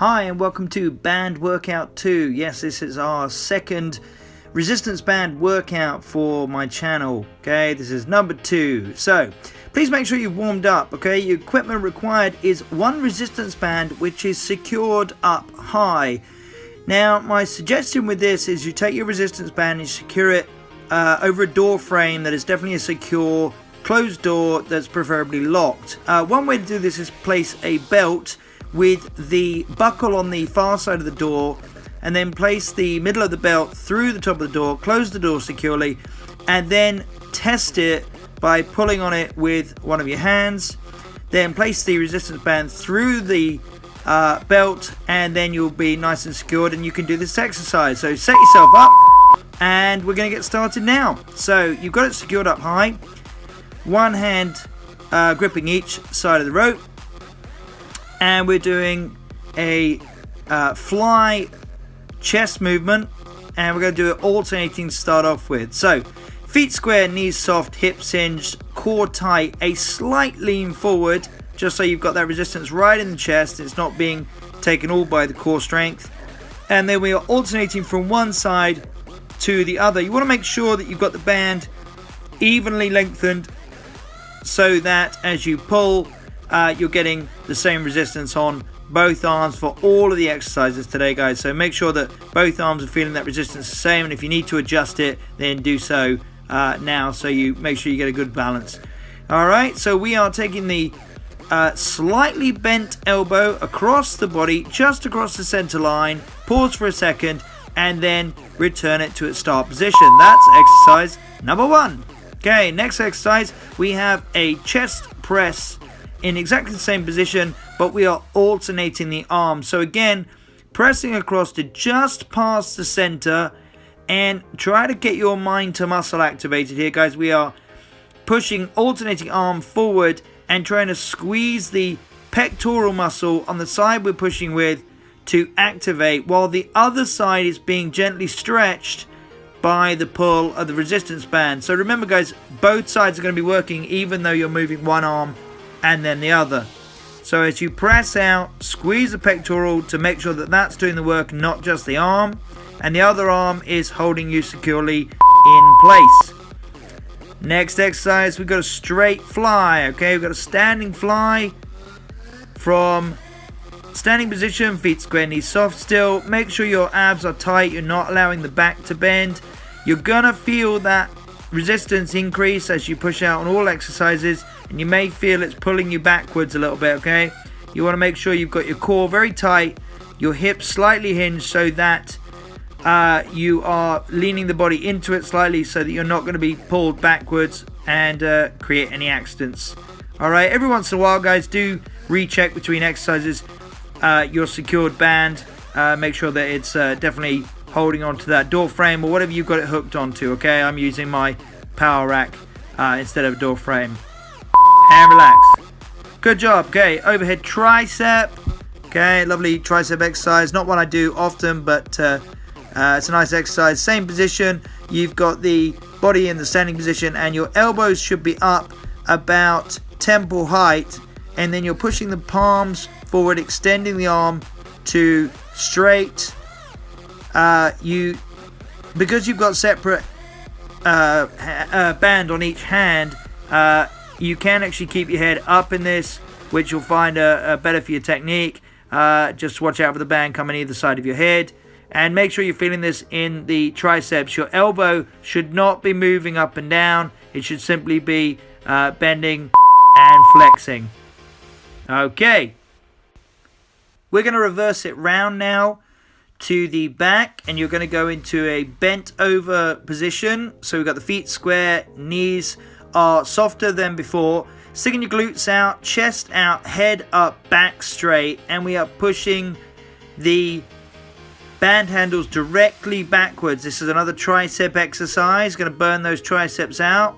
Hi and welcome to Band Workout 2. Yes, this is our second resistance band workout for my channel. Okay, this is number 2. So, please make sure you've warmed up. Okay, your equipment required is one resistance band which is secured up high. Now, my suggestion with this is you take your resistance band and secure it over a door frame that is definitely a secure closed door that's preferably locked. One way to do this is place a belt with the buckle on the far side of the door, and then place the middle of the belt through the top of the door, close the door securely, and then test it by pulling on it with one of your hands. Then place the resistance band through the belt, and then you'll be nice and secured and you can do this exercise. So set yourself up and we're going to get started now. So you've got it secured up high, one hand gripping each side of the rope, and we're doing a fly chest movement, and we're going to do it alternating to start off with. So feet square, knees soft, hips hinged, core tight, a slight lean forward just so you've got that resistance right in the chest. It's not being taken all by the core strength. And then we are alternating from one side to the other. You want to make sure that you've got the band evenly lengthened so that as you pull, you're getting the same resistance on both arms for all of the exercises today, guys. So make sure that both arms are feeling that resistance the same, and if you need to adjust it, then do so now, so you make sure you get a good balance. Alright, so we are taking the slightly bent elbow across the body, just across the center line, pause for a second, and then return it to its start position. That's exercise number 1. Okay, next exercise, we have a chest press in exactly the same position, but we are alternating the arms. So again, pressing across to just past the center, and try to get your mind to muscle activated here, guys. We are pushing, alternating arm forward and trying to squeeze the pectoral muscle on the side we're pushing with to activate, while the other side is being gently stretched by the pull of the resistance band. So remember, guys, both sides are going to be working even though you're moving one arm and then the other. So as you press out, squeeze the pectoral to make sure that that's doing the work, not just the arm, and the other arm is holding you securely in place. Next exercise, we've got a straight fly. Okay, we've got a standing fly from standing position, feet square, knees soft still. Make sure your abs are tight, you're not allowing the back to bend. You're gonna feel that resistance increase as you push out on all exercises, and you may feel it's pulling you backwards a little bit. Okay, you want to make sure you've got your core very tight, your hips slightly hinged, so that you are leaning the body into it slightly, so that you're not going to be pulled backwards and create any accidents. Alright, every once in a while, guys, do recheck between exercises your secured band. Make sure that it's definitely holding onto that door frame or whatever you've got it hooked onto. Okay, I'm using my power rack instead of a door frame. And relax. Good job. Okay, overhead tricep. Okay, lovely tricep exercise. Not one I do often, but it's a nice exercise. Same position. You've got the body in the standing position, and your elbows should be up about temple height, and then you're pushing the palms forward, extending the arm to straight. Because you've got separate band on each hand, you can actually keep your head up in this, which you'll find better for your technique. Just watch out for the band coming either side of your head, and make sure you're feeling this in the triceps. Your elbow should not be moving up and down. It should simply be bending and flexing. Okay, we're going to reverse it round now to the back, and you're going to go into a bent over position. So we've got the feet square, knees are softer than before, sticking your glutes out, chest out, head up, back straight, and we are pushing the band handles directly backwards. This is another tricep exercise, going to burn those triceps out.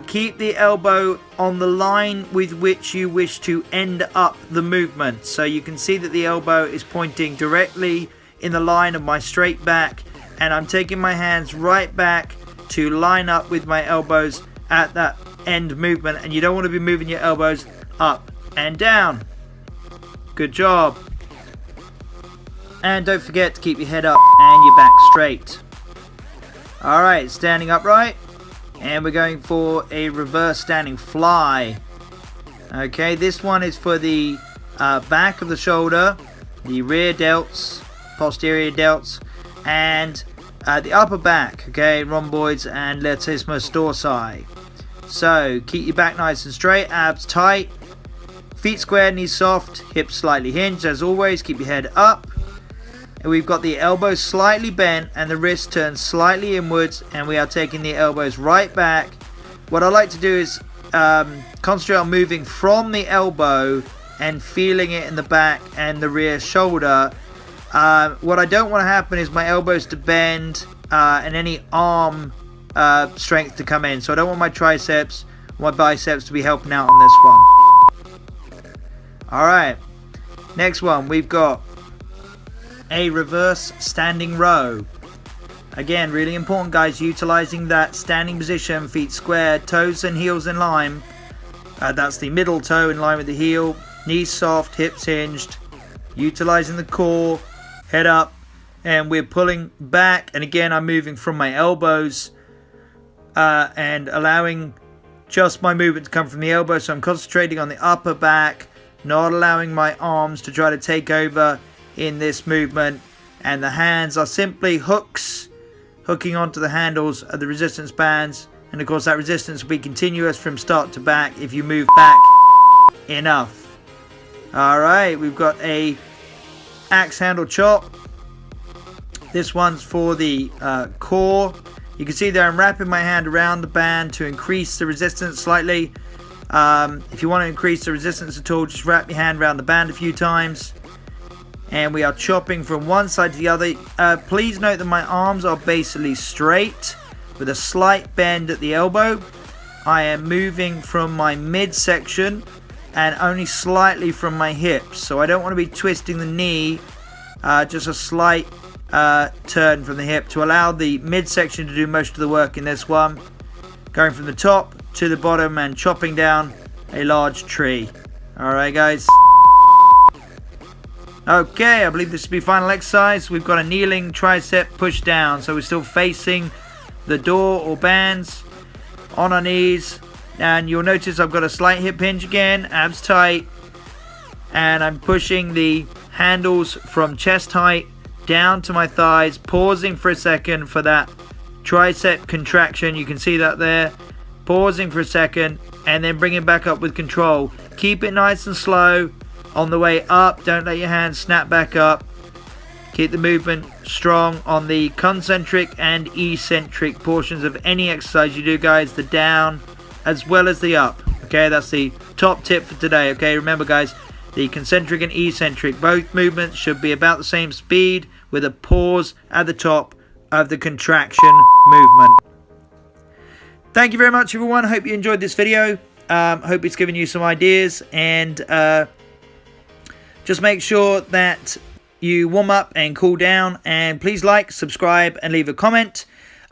Keep the elbow on the line with which you wish to end up the movement. So you can see that the elbow is pointing directly in the line of my straight back, and I'm taking my hands right back to line up with my elbows at that end movement, and you don't want to be moving your elbows up and down. Good job. And don't forget to keep your head up and your back straight. Alright, standing upright. And we're going for a reverse standing fly. Okay, this one is for the back of the shoulder, the rear delts, posterior delts, and the upper back, okay, rhomboids and latissimus dorsi. So keep your back nice and straight, abs tight, feet squared, knees soft, hips slightly hinged. As always, keep your head up. And we've got the elbows slightly bent and the wrist turned slightly inwards, and we are taking the elbows right back. What I like to do is concentrate on moving from the elbow and feeling it in the back and the rear shoulder. What I don't want to happen is my elbows to bend and any arm strength to come in. So I don't want my triceps, my biceps to be helping out on this one. Alright, next one we've got a reverse standing row. Again, really important, guys, utilizing that standing position, feet squared, toes and heels in line. That's the middle toe in line with the heel, knees soft, hips hinged, utilizing the core, head up, and we're pulling back. And again, I'm moving from my elbows and allowing just my movement to come from the elbow. So I'm concentrating on the upper back, not allowing my arms to try to take over in this movement. And the hands are simply hooking onto the handles of the resistance bands. And of course that resistance will be continuous from start to back if you move back enough. Alright, we've got a axe handle chop. This one's for the core. You can see there I'm wrapping my hand around the band to increase the resistance slightly. If you want to increase the resistance at all, just wrap your hand around the band a few times. And we are chopping from one side to the other. Please note that my arms are basically straight with a slight bend at the elbow. I am moving from my midsection and only slightly from my hips. So I don't want to be twisting the knee, just a slight turn from the hip to allow the midsection to do most of the work in this one. Going from the top to the bottom and chopping down a large tree. Alright, guys. Okay, I believe this will be final exercise. We've got a kneeling tricep push down. So we're still facing the door or bands on our knees. And you'll notice I've got a slight hip hinge again, abs tight. And I'm pushing the handles from chest height down to my thighs, pausing for a second for that tricep contraction. You can see that there. Pausing for a second and then bringing back up with control. Keep it nice and slow. On the way up, don't let your hands snap back up. Keep the movement strong on the concentric and eccentric portions of any exercise you do, guys. The down as well as the up. Okay, that's the top tip for today. Okay, remember, guys, the concentric and eccentric, both movements should be about the same speed with a pause at the top of the contraction movement. Thank you very much, everyone. Hope you enjoyed this video. Hope it's given you some ideas, and just make sure that you warm up and cool down, and please like, subscribe and leave a comment.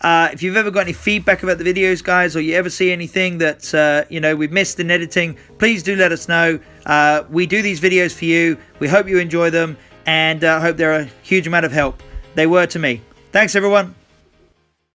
If you've ever got any feedback about the videos, guys, or you ever see anything that we've missed in editing, please do let us know. We do these videos for you. We hope you enjoy them, and hope they're a huge amount of help. They were to me. Thanks, everyone.